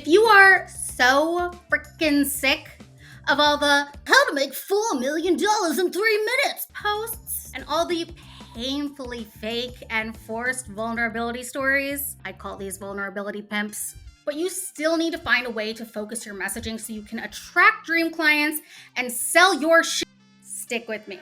If you are so freaking sick of all the how to make $4 million in 3 minutes posts and all the painfully fake and forced vulnerability stories, I call these vulnerability pimps, but you still need to find a way to focus your messaging so you can attract dream clients and sell your shit, stick with me.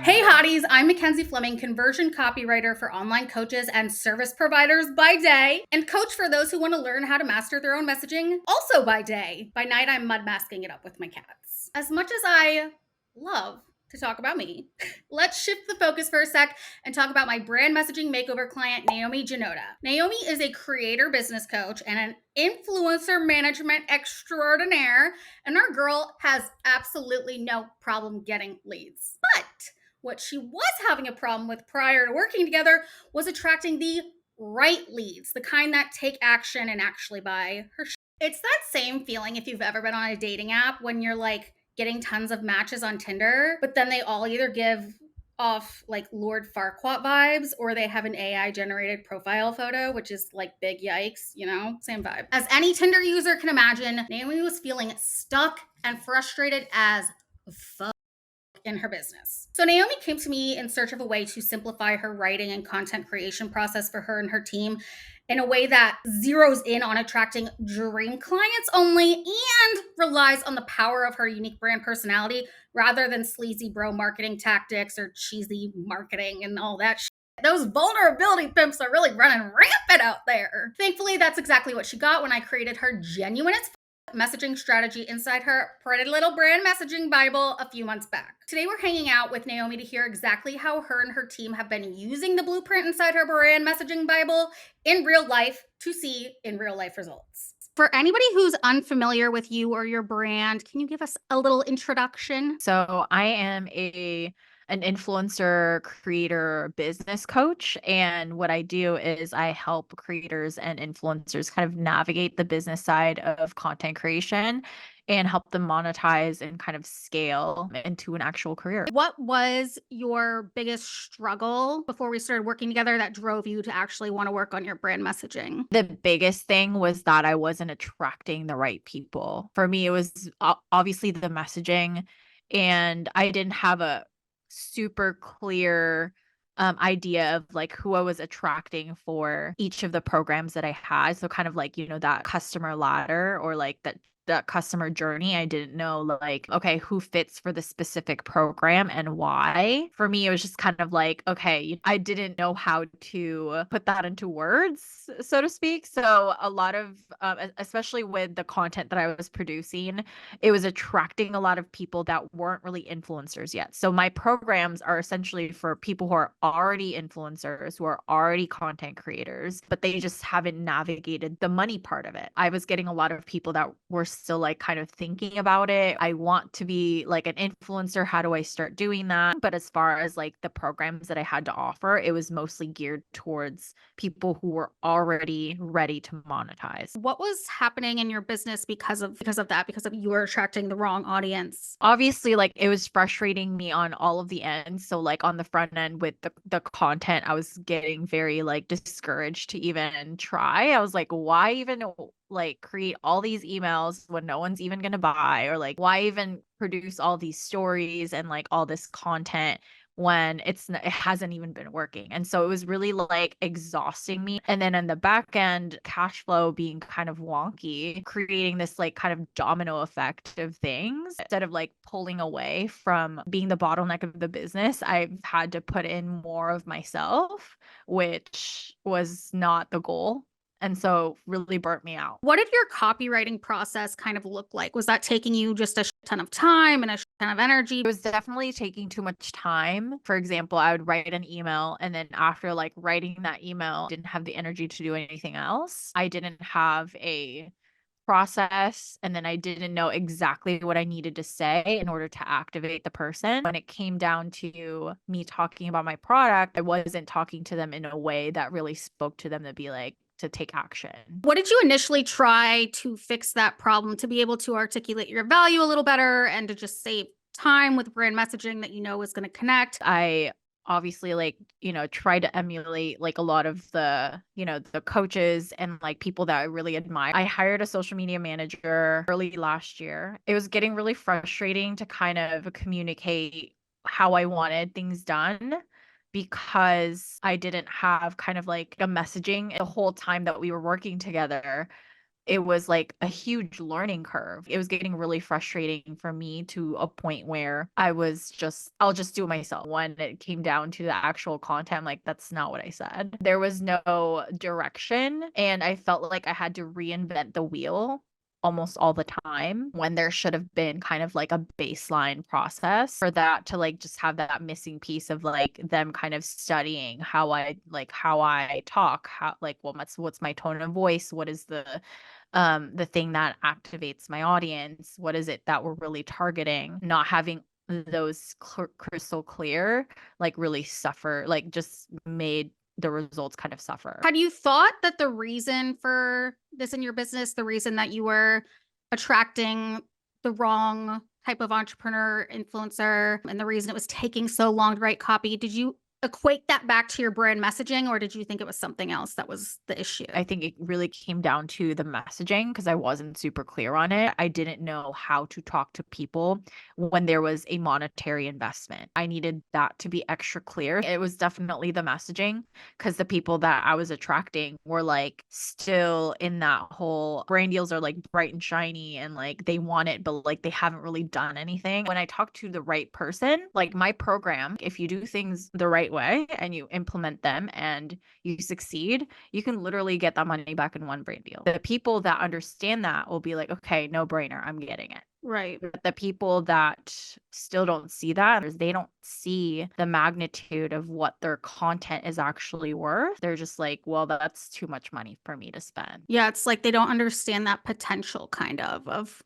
Hey hotties, I'm Mackenzie Fleming, conversion copywriter for online coaches and service providers by day, and coach for those who want to learn how to master their own messaging also by day. By night, I'm mud masking it up with my cats. As much as I love to talk about me, let's shift the focus for a sec and talk about my brand messaging makeover client, Naomi Genota. Naomi is a creator business coach and an influencer management extraordinaire, and our girl has absolutely no problem getting leads. But what she was having a problem with prior to working together was attracting the right leads, the kind that take action and actually buy her shit. It's that same feeling if you've ever been on a dating app when you're like getting tons of matches on Tinder, but then they all either give off like Lord Farquaad vibes or they have an AI generated profile photo, which is like big yikes, you know, same vibe. As any Tinder user can imagine, Naomi was feeling stuck and frustrated as fuck in her business. So Naomi came to me in search of a way to simplify her writing and content creation process for her and her team in a way that zeroes in on attracting dream clients only and relies on the power of her unique brand personality rather than sleazy bro marketing tactics or cheesy marketing and all that shit. Those vulnerability pimps are really running rampant out there. Thankfully, that's exactly what she got when I created her genuine as messaging strategy inside her pretty little brand messaging Bible a few months back. Today we're hanging out with Naomi to hear exactly how her and her team have been using the blueprint inside her brand messaging Bible in real life to see in real life results. For anybody who's unfamiliar with you or your brand, can you give us a little introduction? So I am an influencer creator business coach, and what I do is I help creators and influencers kind of navigate the business side of content creation and help them monetize and kind of scale into an actual career. What was your biggest struggle before we started working together that drove you to actually want to work on your brand messaging? The biggest thing was that I wasn't attracting the right people. For me, it was obviously the messaging, and I didn't have a super clear idea of like who I was attracting for each of the programs that I had. So kind of like, that customer ladder or like that customer journey. I didn't know like, okay, who fits for the specific program and why. For me, it was just kind of like, okay, I didn't know how to put that into words, so to speak. So a lot of, especially with the content that I was producing, it was attracting a lot of people that weren't really influencers yet. So my programs are essentially for people who are already influencers, who are already content creators, but they just haven't navigated the money part of it. I was getting a lot of people that were still like kind of thinking about it. I want to be like an influencer. How do I start doing that? But as far as like the programs that I had to offer, it was mostly geared towards people who were already ready to monetize. What was happening in your business because of that, because of you were attracting the wrong audience? Obviously, like it was frustrating me on all of the ends. So like on the front end with the content, I was getting very like discouraged to even try. I was like, why even like create all these emails when no one's even gonna buy? Or like why even produce all these stories and like all this content when it hasn't even been working. And so it was really like exhausting me. And then in the back end, cash flow being kind of wonky, creating this like kind of domino effect of things. Instead of like pulling away from being the bottleneck of the business, I've had to put in more of myself, which was not the goal. And so really burnt me out. What did your copywriting process kind of look like? Was that taking you just a ton of time and a ton of energy? It was definitely taking too much time. For example, I would write an email and then after like writing that email, didn't have the energy to do anything else. I didn't have a process and then I didn't know exactly what I needed to say in order to activate the person. When it came down to me talking about my product, I wasn't talking to them in a way that really spoke to them to be like, to take action. What did you initially try to fix that problem, to be able to articulate your value a little better and to just save time with brand messaging that you know is going to connect? I obviously try to emulate like a lot of the coaches and like people that I really admire. I hired a social media manager early last year. It was getting really frustrating to kind of communicate how I wanted things done because I didn't have kind of like a messaging the whole time that we were working together. It was like a huge learning curve. It was getting really frustrating for me to a point where I'll just do it myself. When it came down to the actual content, I'm like, that's not what I said. There was no direction. And I felt like I had to reinvent the wheel almost all the time when there should have been kind of like a baseline process for that to like just have that missing piece of like them kind of studying how I talk, how like what's my tone of voice, what is the thing that activates my audience, what is it that we're really targeting, not having those crystal clear, like really suffer, like just made the results kind of suffer. Had you thought that the reason for this in your business, the reason that you were attracting the wrong type of entrepreneur, influencer, and the reason it was taking so long to write copy, did you equate that back to your brand messaging, or did you think it was something else that was the issue? I think it really came down to the messaging because I wasn't super clear on it. I didn't know how to talk to people when there was a monetary investment. I needed that to be extra clear. It was definitely the messaging because the people that I was attracting were like still in that whole brand deals are like bright and shiny and like they want it, but like they haven't really done anything. When I talk to the right person, like my program, if you do things the right way and you implement them and you succeed, you can literally get that money back in one brand deal. The people that understand that will be like, okay, no brainer, I'm getting it. Right. But the people that still don't see that, they don't see the magnitude of what their content is actually worth. They're just like, well, that's too much money for me to spend. Yeah, it's like they don't understand that potential kind of what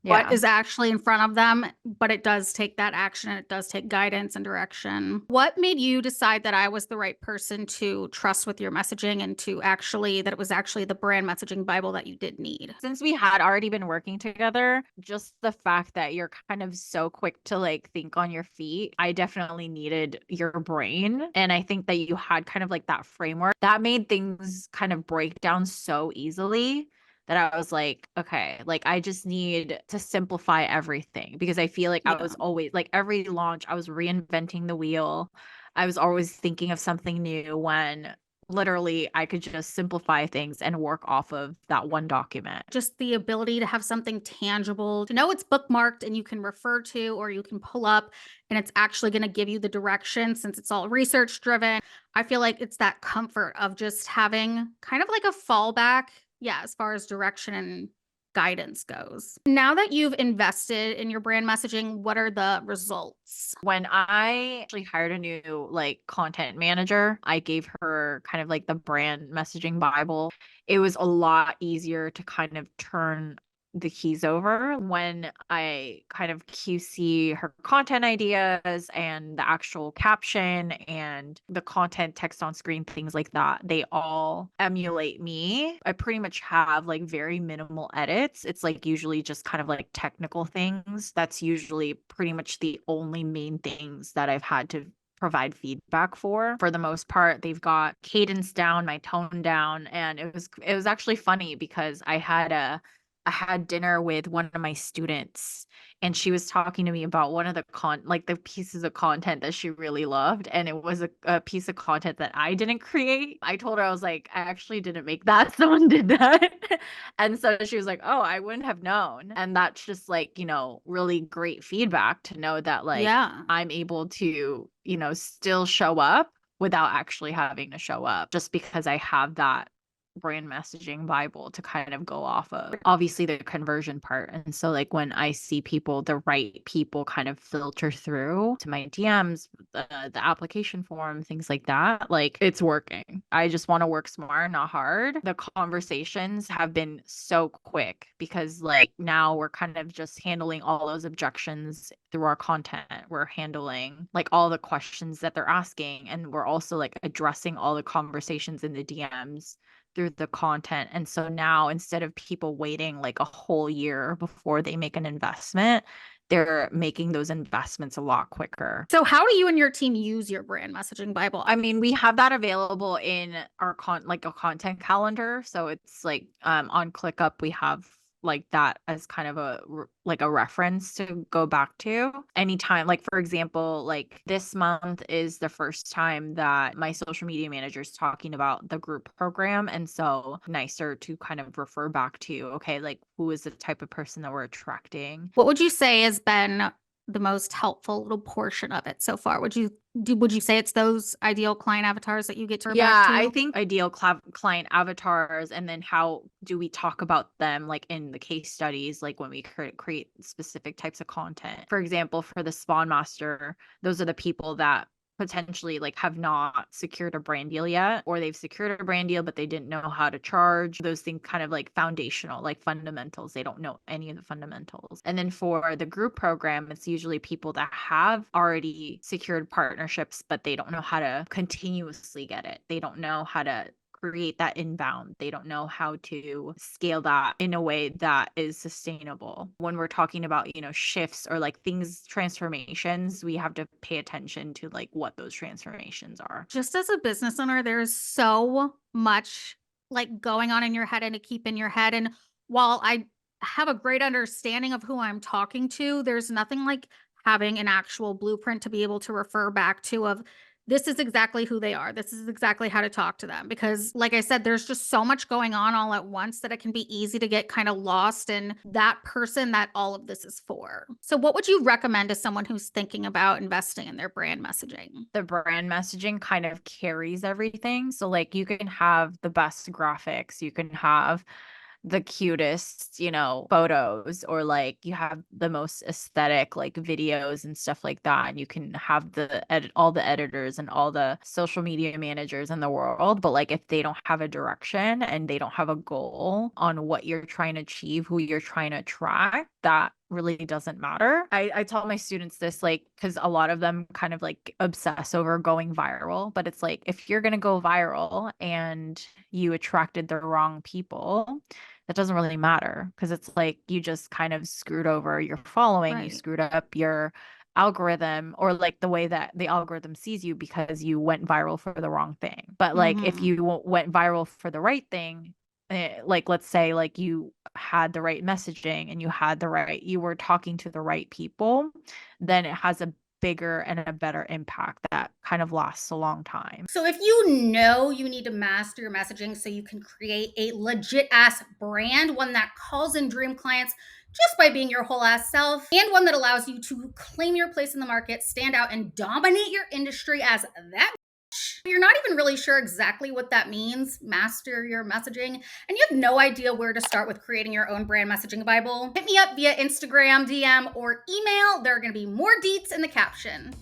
Yeah. is actually in front of them, but it does take that action and it does take guidance and direction. What made you decide that I was the right person to trust with your messaging and that it was actually the brand messaging Bible that you did need? Since we had already been working together, just the fact that you're kind of so quick to like think on your feet, I definitely needed your brain. And I think that you had kind of like that framework that made things kind of break down so easily that I was like, okay, like I just need to simplify everything because I feel like I Yeah. was always like every launch, I was reinventing the wheel. I was always thinking of something new when literally I could just simplify things and work off of that one document. Just the ability to have something tangible, to know it's bookmarked and you can refer to or you can pull up and it's actually going to give you the direction since it's all research driven. I feel like it's that comfort of just having kind of like a fallback, yeah, as far as direction and guidance goes. Now that you've invested in your brand messaging, what are the results? When I actually hired a new like content manager, I gave her kind of like the brand messaging Bible. It was a lot easier to kind of turn the keys over when I kind of QC her content ideas and the actual caption and the content text on screen, things like that. They all emulate me. I pretty much have like very minimal edits. It's like usually just kind of like technical things. That's usually pretty much the only main things that I've had to provide feedback for. For the most part, they've got cadence down, my tone down, and it was actually funny because I had dinner with one of my students and she was talking to me about one of the pieces of content that she really loved. And it was a piece of content that I didn't create. I told her, I was like, I actually didn't make that. Someone did that. And so she was like, oh, I wouldn't have known. And that's just like, really great feedback to know that like Yeah. I'm able to, still show up without actually having to show up just because I have that brand messaging Bible to kind of go off of. Obviously the conversion part. And so like when I see the right people kind of filter through to my DMs, the application form, things like that, like it's working. I just want to work smart, not hard. The conversations have been so quick because like now we're kind of just handling all those objections through our content. We're handling like all the questions that they're asking and we're also like addressing all the conversations in the DMs through the content. And so now instead of people waiting like a whole year before they make an investment, they're making those investments a lot quicker. So how do you and your team use your brand messaging Bible? I mean, we have that available in our like a content calendar. So it's like on ClickUp, we have like that as kind of like a reference to go back to anytime. Like, for example, like this month is the first time that my social media manager is talking about the group program. And so nicer to kind of refer back to, okay, like who is the type of person that we're attracting. What would you say has been the most helpful little portion of it so far? Would you say it's those ideal client avatars that you get to refer back to? I think ideal client avatars, and then how do we talk about them like in the case studies, like when we create specific types of content. For example, for the Spawn Master, those are the people that potentially like have not secured a brand deal yet, or they've secured a brand deal but they didn't know how to charge. Those things kind of like foundational, like fundamentals. They don't know any of the fundamentals. And then for the group program, it's usually people that have already secured partnerships but they don't know how to continuously get it. They don't know how to create that inbound. They don't know how to scale that in a way that is sustainable. When we're talking about, shifts or like things, transformations, we have to pay attention to like what those transformations are. Just as a business owner, there's so much like going on in your head and to keep in your head. And while I have a great understanding of who I'm talking to, there's nothing like having an actual blueprint to be able to refer back to of this is exactly who they are. This is exactly how to talk to them. Because like I said, there's just so much going on all at once that it can be easy to get kind of lost in that person that all of this is for. So what would you recommend to someone who's thinking about investing in their brand messaging? The brand messaging kind of carries everything. So like you can have the best graphics, you can have the cutest, photos, or like you have the most aesthetic like videos and stuff like that. And you can have all the editors and all the social media managers in the world. But like if they don't have a direction and they don't have a goal on what you're trying to achieve, who you're trying to attract, that really doesn't matter. I tell my students this, like, because a lot of them kind of like obsess over going viral, but it's like if you're going to go viral and you attracted the wrong people, that doesn't really matter, because it's like you just kind of screwed over your following, you Right. screwed up your algorithm, or like the way that the algorithm sees you, because you went viral for the wrong thing. But like if you went viral for the right thing, like let's say like you had the right messaging and you were talking to the right people, then it has a bigger and a better impact that kind of lasts a long time. So if you know you need to master your messaging so you can create a legit ass brand, one that calls in dream clients just by being your whole ass self, and one that allows you to claim your place in the market, stand out, and dominate your industry as that, you're not even really sure exactly what that means, master your messaging, and you have no idea where to start with creating your own brand messaging Bible, hit me up via Instagram, DM, or email. There are going to be more deets in the caption.